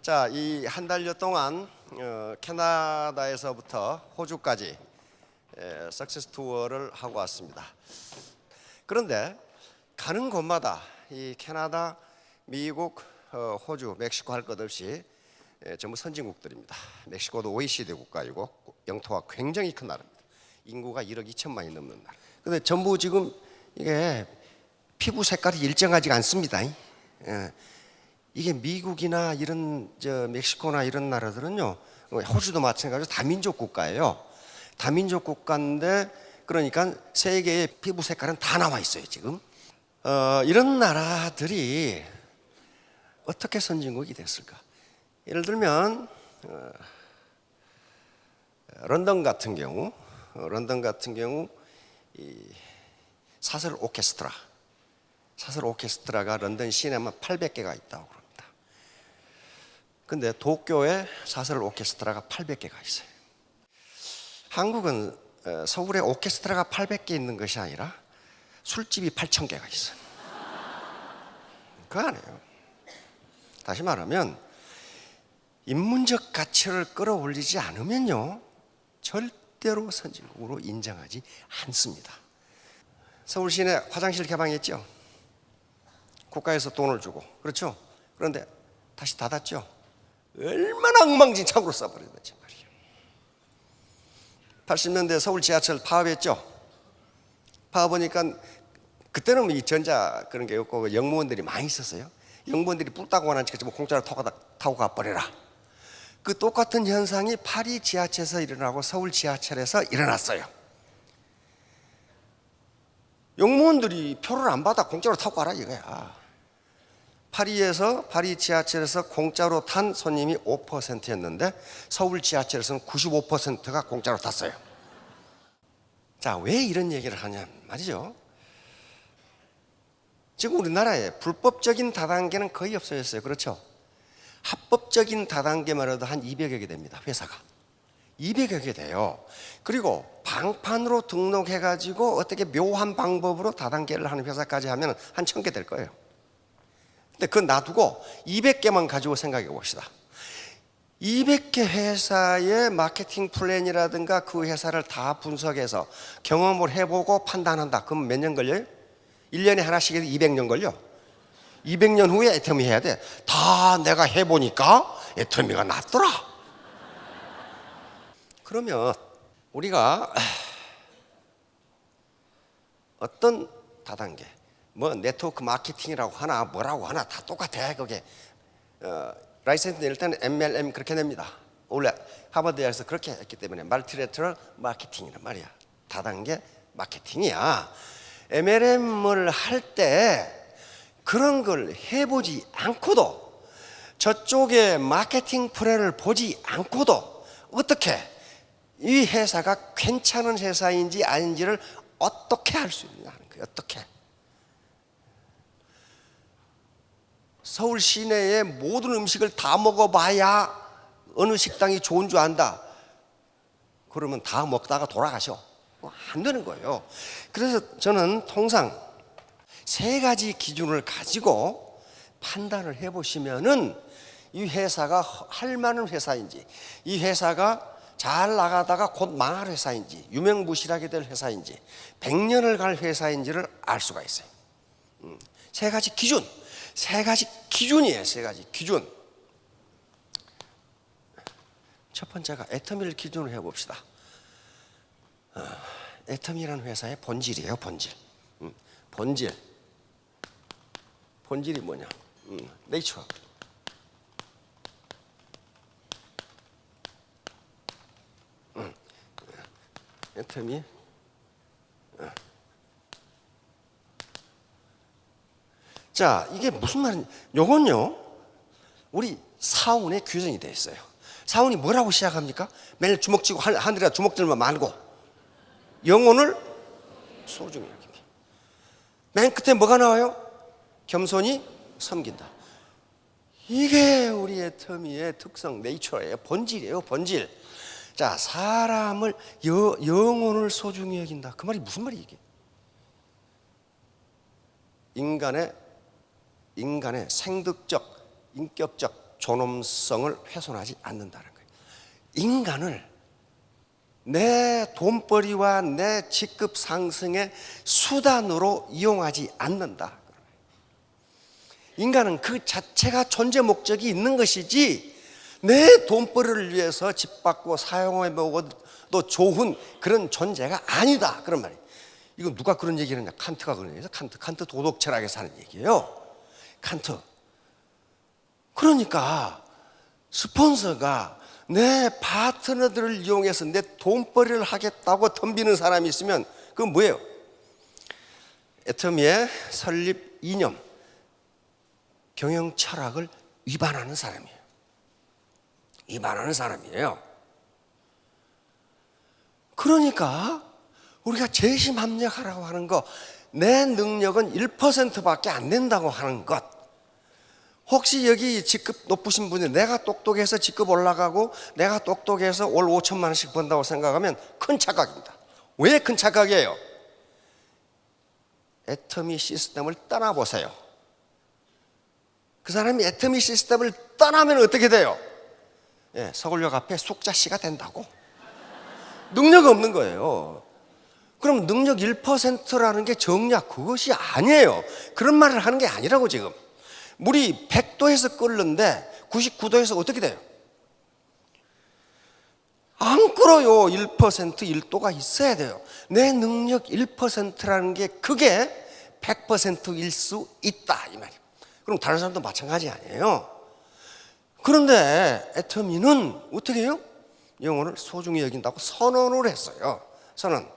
자, 이 한 달여 동안 캐나다에서부터 호주까지 석세스 투어를 하고 왔습니다. 그런데 가는 곳마다 이 캐나다, 미국, 호주, 멕시코 할 것 없이 전부 선진국들입니다. 멕시코도 OECD 국가이고 영토가 굉장히 큰 나라입니다. 인구가 1억 2천만이 넘는 나라. 근데 전부 지금 이게 피부 색깔이 일정하지가 않습니다. 이게 미국이나 이런 멕시코나 이런 나라들은요, 호주도 마찬가지로 다민족 국가예요. 다민족 국가인데 그러니까 세계의 피부 색깔은 다 나와 있어요 지금. 이런 나라들이 어떻게 선진국이 됐을까? 예를 들면 런던 같은 경우 이 사설 오케스트라가 런던 시내만 800개가 있다고 그럽니다. 근데 도쿄에 사설 오케스트라가 800개가 있어요. 한국은 서울에 오케스트라가 800개 있는 것이 아니라 술집이 8,000개가 있어요. 그거 아니에요. 다시 말하면 인문적 가치를 끌어올리지 않으면요 절대로 선진국으로 인정하지 않습니다. 서울 시내 화장실 개방했죠. 국가에서 돈을 주고, 그렇죠? 그런데 다시 닫았죠. 얼마나 엉망진창으로 써버렸는지 말이에요. 80년대 서울 지하철 파업했죠. 파업하니까 그때는 이 전자 그런 게 없고 영무원들이 많이 있었어요. 영무원들이 뿔 따고 가는 지금 공짜로 타고 가버려라. 그 똑같은 현상이 파리 지하철에서 일어나고 서울 지하철에서 일어났어요. 영무원들이 표를 안 받아 공짜로 타고 가라 이거야. 파리 지하철에서 공짜로 탄 손님이 5%였는데 서울 지하철에서는 95%가 공짜로 탔어요. 자, 왜 이런 얘기를 하냐 말이죠. 지금 우리나라에 불법적인 다단계는 거의 없어졌어요. 그렇죠? 합법적인 다단계만 해도 한 200여 개 됩니다. 회사가 200여 개 돼요. 그리고 방판으로 등록해가지고 어떻게 묘한 방법으로 다단계를 하는 회사까지 하면 한 1000개 될 거예요. 근데 그건 놔두고 200개만 가지고 생각해 봅시다. 200개 회사의 마케팅 플랜이라든가 그 회사를 다 분석해서 경험을 해보고 판단한다. 그럼 몇 년 걸려요? 1년에 하나씩 해도 200년 걸려. 200년 후에 애터미 해야 돼. 다 내가 해보니까 애터미가 낫더라. 그러면 우리가 어떤 다단계, 뭐 네트워크 마케팅이라고 하나 뭐라고 하나 다 똑같아. 그게 라이센스 낼 때는 MLM 그렇게 냅니다. 원래 하버드에서 그렇게 했기 때문에 멀티레터럴 마케팅이란 말이야. 다단계 마케팅이야. MLM을 할 때 그런 걸 해보지 않고도 저쪽에 마케팅 플랜을 보지 않고도 어떻게 이 회사가 괜찮은 회사인지 아닌지를 어떻게 할 수 있느냐 하는 거예요. 어떻게. 서울 시내의 모든 음식을 다 먹어봐야 어느 식당이 좋은 줄 안다. 그러면 다 먹다가 돌아가셔. 안 되는 거예요. 그래서 저는 통상 3가지 기준을 가지고 판단을 해보시면은 이 회사가 할 만한 회사인지, 이 회사가 잘 나가다가 곧 망할 회사인지, 유명무실하게 될 회사인지, 100년을 갈 회사인지를 알 수가 있어요. 3가지 기준. 3가지 기준이에요. 3가지 기준. 첫 번째가 애터미를 기준으로 해봅시다. 애터미라는 회사의 본질이에요. 본질이 뭐냐? 네이처. 애터미. 자, 이게 무슨 말이냐? 요건요, 우리 사원에 규정이 되어 있어요. 사원이 뭐라고 시작합니까? 매일 주먹 쥐고 하늘에 주먹들만 말고 영혼을 소중히 여깁니다. 맨 끝에 뭐가 나와요? 겸손히 섬긴다. 이게 우리 애터미의 특성, 네이처예요. 본질이에요. 본질. 자, 사람을 영혼을 소중히 여긴다. 그 말이 무슨 말이에요 이게? 인간의 생득적, 인격적 존엄성을 훼손하지 않는다는 거예요. 인간을 내 돈벌이와 내 직급 상승의 수단으로 이용하지 않는다. 인간은 그 자체가 존재 목적이 있는 것이지 내 돈벌이를 위해서 집 받고 사용해 먹어도 좋은 그런 존재가 아니다. 그런 말이에요. 이거 누가 그런 얘기를 했냐? 칸트가 그런 얘기해서 칸트 도덕 철학에서 하는 얘기예요. 칸트. 그러니까 스폰서가 내 파트너들을 이용해서 내 돈벌이를 하겠다고 덤비는 사람이 있으면 그건 뭐예요? 애터미의 설립 이념, 경영 철학을 위반하는 사람이에요. 위반하는 사람이에요. 그러니까 우리가 재심합력하라고 하는 거, 내 능력은 1%밖에 안 된다고 하는 것, 혹시 여기 직급 높으신 분이 내가 똑똑해서 직급 올라가고 내가 똑똑해서 월 5천만 원씩 번다고 생각하면 큰 착각입니다. 왜 큰 착각이에요? 애터미 시스템을 떠나보세요. 그 사람이 애터미 시스템을 떠나면 어떻게 돼요? 서울역 앞에 숙자씨가 된다고. 능력 없는 거예요. 그럼 능력 1%라는 게 정략, 그것이 아니에요. 그런 말을 하는 게 아니라고. 지금 물이 100도에서 끓는데 99도에서 어떻게 돼요? 안 끓어요. 1%, 1도가 있어야 돼요. 내 능력 1%라는 게 그게 100%일 수 있다 이 말이에요. 그럼 다른 사람도 마찬가지 아니에요. 그런데 애터미는 어떻게 해요? 영혼을 소중히 여긴다고 선언을 했어요. 선언.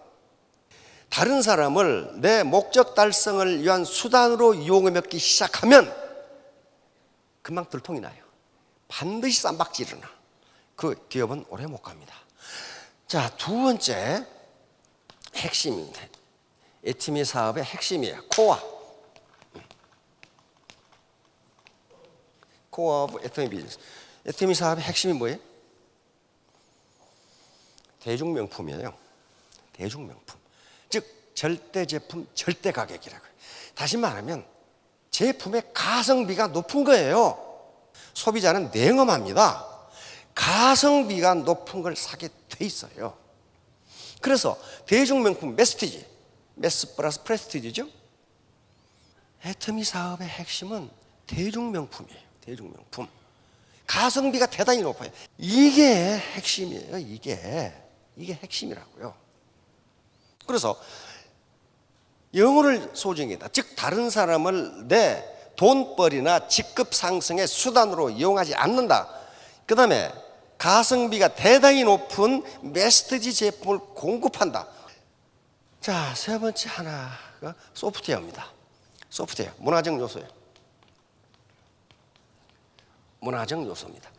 다른 사람을 내 목적 달성을 위한 수단으로 이용해 먹기 시작하면 금방 들통이 나요. 반드시 쌈박지 일어나. 그 기업은 오래 못 갑니다. 자, 두 번째 핵심입니다. 애터미 사업의 핵심이에요. 코어 오브 애터미 비즈니스. 애터미 사업의 핵심이 뭐예요? 대중명품이에요. 대중명품. 즉 절대 제품, 절대 가격이라고. 다시 말하면 제품의 가성비가 높은 거예요. 소비자는 냉엄합니다. 가성비가 높은 걸 사게 돼 있어요. 그래서 대중명품, 메스티지, 메스 플러스 프레스티지죠. 애터미 사업의 핵심은 대중명품이에요. 대중명품. 가성비가 대단히 높아요. 이게 핵심이에요. 이게 핵심이라고요. 그래서 영혼을 소중히 여긴다. 즉 다른 사람을 내 돈벌이나 직급 상승의 수단으로 이용하지 않는다. 그 다음에 가성비가 대단히 높은 메스티지 제품을 공급한다. 자, 세 번째 하나가 소프트웨어입니다. 소프트웨어, 문화적 요소예요. 문화적 요소입니다.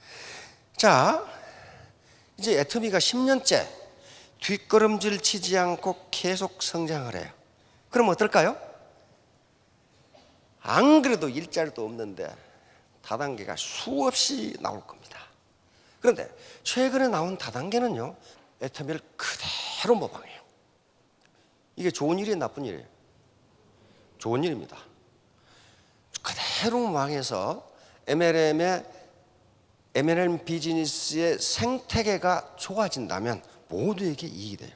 자, 이제 애터미가 10년째 뒷걸음질 치지 않고 계속 성장을 해요. 그럼 어떨까요? 안 그래도 일자리도 없는데 다단계가 수없이 나올 겁니다. 그런데 최근에 나온 다단계는요, 애터미를 그대로 모방해요. 이게 좋은 일이에요, 나쁜 일이에요? 좋은 일입니다. 그대로 모방해서 MLM 비즈니스의 생태계가 좋아진다면 모두에게 이익이 돼요.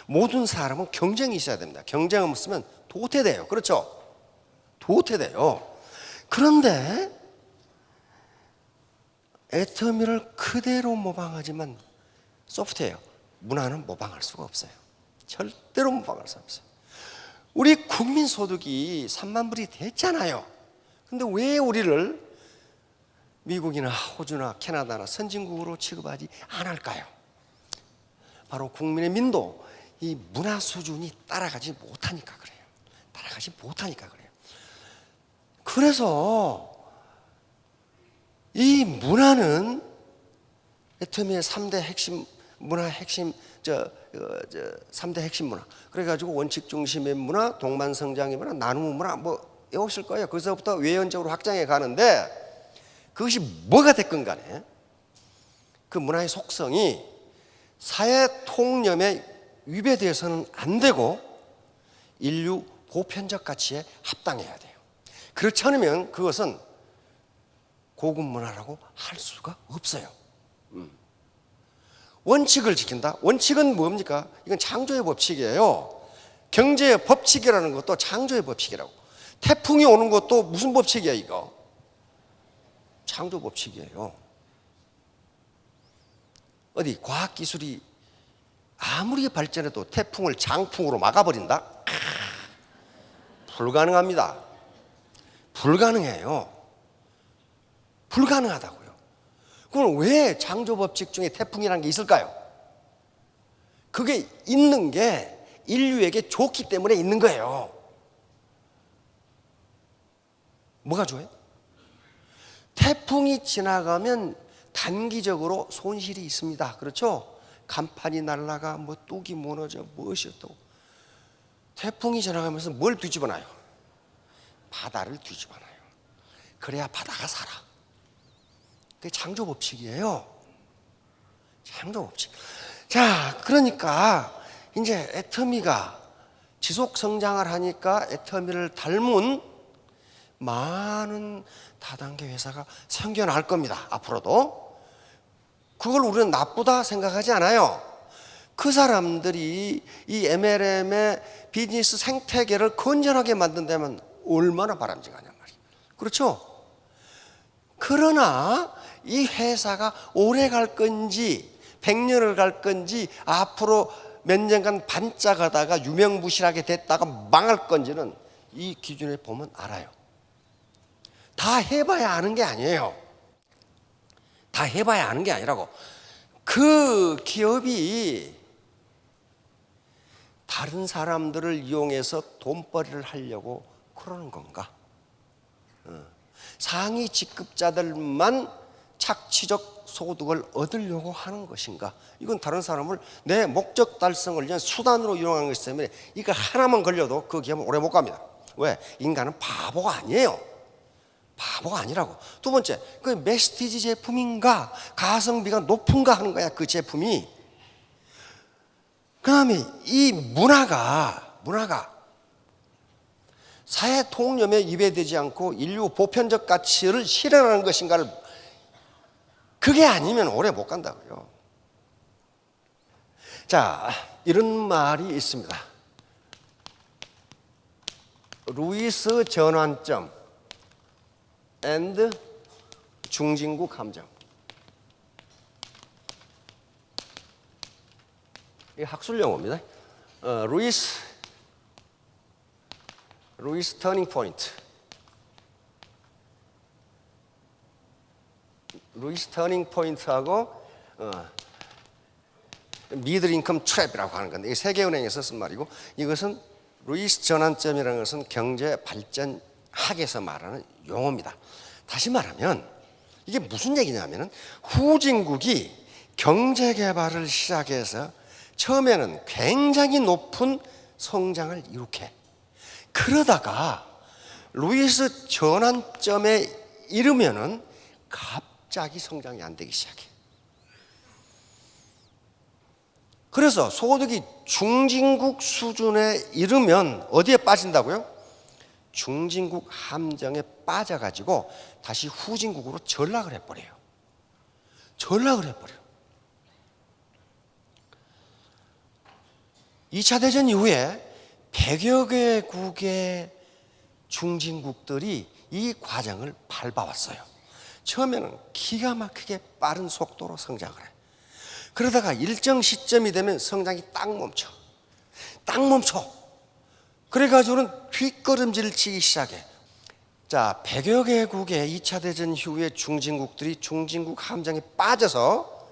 모든 사람은 경쟁이 있어야 됩니다. 경쟁 없으면 도태돼요. 그렇죠? 도태돼요. 그런데 애터미를 그대로 모방하지만 소프트웨어, 문화는 모방할 수가 없어요. 절대로 모방할 수 없어요. 우리 국민 소득이 3만 불이 됐잖아요. 근데 왜 우리를 미국이나 호주나 캐나다나 선진국으로 취급하지 않을까요? 바로 국민의 민도, 이 문화 수준이 따라가지 못하니까 그래요. 따라가지 못하니까 그래요. 그래서 이 문화는 애터미의 3대 핵심 문화, 핵심 3대 핵심 문화. 그래가지고 원칙 중심의 문화, 동반 성장의 문화, 나눔의 문화 뭐 외우실 거예요. 거기서부터 외연적으로 확장해 가는데 그것이 뭐가 됐건 간에 그 문화의 속성이 사회 통념에 위배돼서는 안 되고 인류 보편적 가치에 합당해야 돼요. 그렇지 않으면 그것은 고급 문화라고 할 수가 없어요. 원칙을 지킨다. 원칙은 뭡니까? 이건 창조의 법칙이에요. 경제의 법칙이라는 것도 창조의 법칙이라고. 태풍이 오는 것도 무슨 법칙이야 이거? 창조 법칙이에요. 어디 과학기술이 아무리 발전해도 태풍을 장풍으로 막아버린다? 불가능합니다. 불가능해요. 불가능하다고요. 그럼 왜 창조법칙 중에 태풍이라는 게 있을까요? 그게 있는 게 인류에게 좋기 때문에 있는 거예요. 뭐가 좋아요? 태풍이 지나가면 단기적으로 손실이 있습니다. 그렇죠? 간판이 날아가, 뭐 뚝이 무너져, 무엇이 어떠고. 태풍이 지나가면서 뭘 뒤집어놔요? 바다를 뒤집어놔요. 그래야 바다가 살아. 그게 창조법칙이에요. 창조법칙. 자, 그러니까 이제 애터미가 지속 성장을 하니까 애터미를 닮은 많은 다단계 회사가 생겨날 겁니다. 앞으로도. 그걸 우리는 나쁘다 생각하지 않아요. 그 사람들이 이 MLM의 비즈니스 생태계를 건전하게 만든다면 얼마나 바람직하냔 말이에요. 그렇죠? 그러나 이 회사가 오래 갈 건지 100년을 갈 건지 앞으로 몇 년간 반짝하다가 유명무실하게 됐다가 망할 건지는 이 기준에 보면 알아요. 다 해봐야 아는 게 아니에요. 다 해봐야 아는 게 아니라고. 그 기업이 다른 사람들을 이용해서 돈벌이를 하려고 그러는 건가? 상위 직급자들만 착취적 소득을 얻으려고 하는 것인가? 이건 다른 사람을 내 목적 달성을 위한 수단으로 이용하는 것이기 때문에 이거 하나만 걸려도 그 기업은 오래 못 갑니다. 왜? 인간은 바보가 아니에요. 바보가 아니라고. 두 번째, 그 메시티지 제품인가 가성비가 높은가 하는 거야, 그 제품이. 그 다음에 이 문화가 사회 통념에 위배되지 않고 인류 보편적 가치를 실현하는 것인가를, 그게 아니면 오래 못 간다고요. 자, 이런 말이 있습니다. 루이스 전환점 and 중진국 함정. 이 학술 용어입니다. 루이스 터닝 포인트. 루이스 터닝 포인트하고 미들 인컴 트랩이라고 하는 건데, 이 세계은행에서 쓴 말이고, 이것은 루이스 전환점이라는 것은 경제 발전 학에서 말하는 용어입니다. 다시 말하면 이게 무슨 얘기냐면은 후진국이 경제 개발을 시작해서 처음에는 굉장히 높은 성장을 이룩해. 그러다가 루이스 전환점에 이르면은 갑자기 성장이 안 되기 시작해. 그래서 소득이 중진국 수준에 이르면 어디에 빠진다고요? 중진국 함정에 빠져가지고 다시 후진국으로 전락을 해버려요. 전락을 해버려요. 2차 대전 이후에 100여 개국의 중진국들이 이 과정을 밟아왔어요. 처음에는 기가 막히게 빠른 속도로 성장을 해. 그러다가 일정 시점이 되면 성장이 딱 멈춰. 그래가지고는 뒷걸음질을 치기 시작해. 자, 100여 개국의 2차 대전 이후에 중진국들이 중진국 함정에 빠져서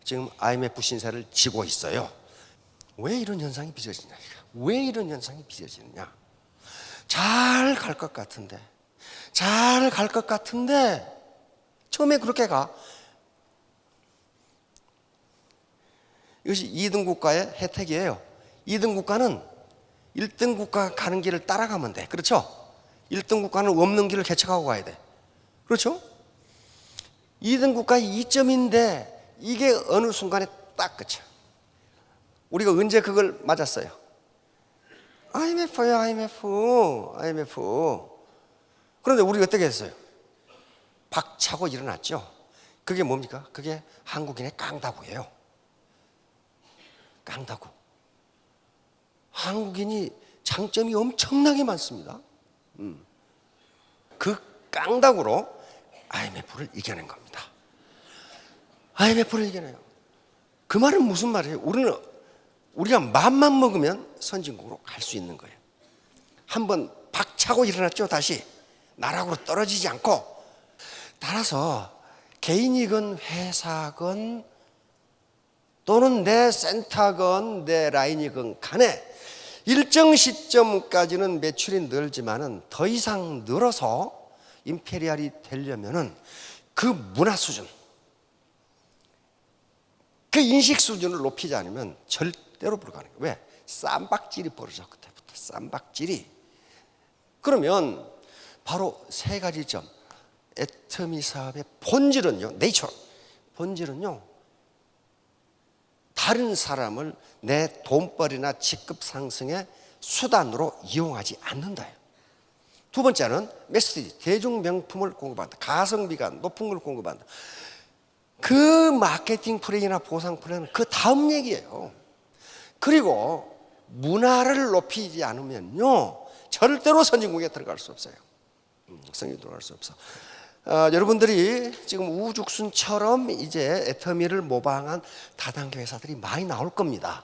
지금 IMF 신세를 지고 있어요. 왜 이런 현상이 빚어지냐? 왜 이런 현상이 빚어지느냐? 잘 갈 것 같은데 처음에 그렇게 가. 이것이 2등 국가의 혜택이에요. 2등 국가는 1등 국가 가는 길을 따라가면 돼. 그렇죠? 1등 국가는 없는 길을 개척하고 가야 돼. 그렇죠? 2등 국가의 이점인데 이게 어느 순간에 딱 그쳐. 우리가 언제 그걸 맞았어요? IMF요, IMF. 그런데 우리가 어떻게 했어요? 박차고 일어났죠. 그게 뭡니까? 그게 한국인의 깡다구예요. 깡다구. 한국인이 장점이 엄청나게 많습니다. 그 깡다구로 IMF를 이겨낸 겁니다. IMF를 이겨내요. 그 말은 무슨 말이에요? 우리가 맘만 먹으면 선진국으로 갈 수 있는 거예요. 한번 박차고 일어났죠. 다시 나락으로 떨어지지 않고. 따라서 개인이건 회사건 또는 내 센터건 내 라인이건 간에 일정 시점까지는 매출이 늘지만은 더 이상 늘어서 임페리얼이 되려면은 그 문화 수준, 그 인식 수준을 높이지 않으면 절대로 불가능해요. 왜? 쌈박질이 벌어져. 그때부터 쌈박질이. 그러면 바로 세 가지 점. 애터미 사업의 본질은요, 네이처 본질은요, 다른 사람을 내 돈벌이나 직급 상승의 수단으로 이용하지 않는다요. 두 번째는 메시지, 대중 명품을 공급한다. 가성비가 높은 걸 공급한다. 그 마케팅 플레이나 보상 플레이는 그 다음 얘기예요. 그리고 문화를 높이지 않으면요, 절대로 선진국에 들어갈 수 없어요. 선진국에 들어갈 수 없어. 여러분들이 지금 우죽순처럼 이제 애터미를 모방한 다단계 회사들이 많이 나올 겁니다.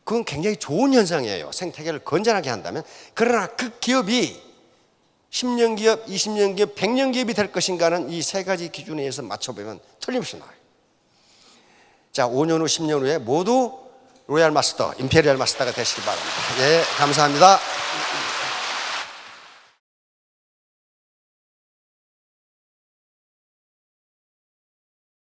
그건 굉장히 좋은 현상이에요. 생태계를 건전하게 한다면. 그러나 그 기업이 10년 기업, 20년 기업, 100년 기업이 될 것인가는 이 세 가지 기준에 의해서 맞춰보면 틀림없이 나와요. 자, 5년 후, 10년 후에 모두 로얄 마스터, 임페리얼 마스터가 되시기 바랍니다. 예, 감사합니다.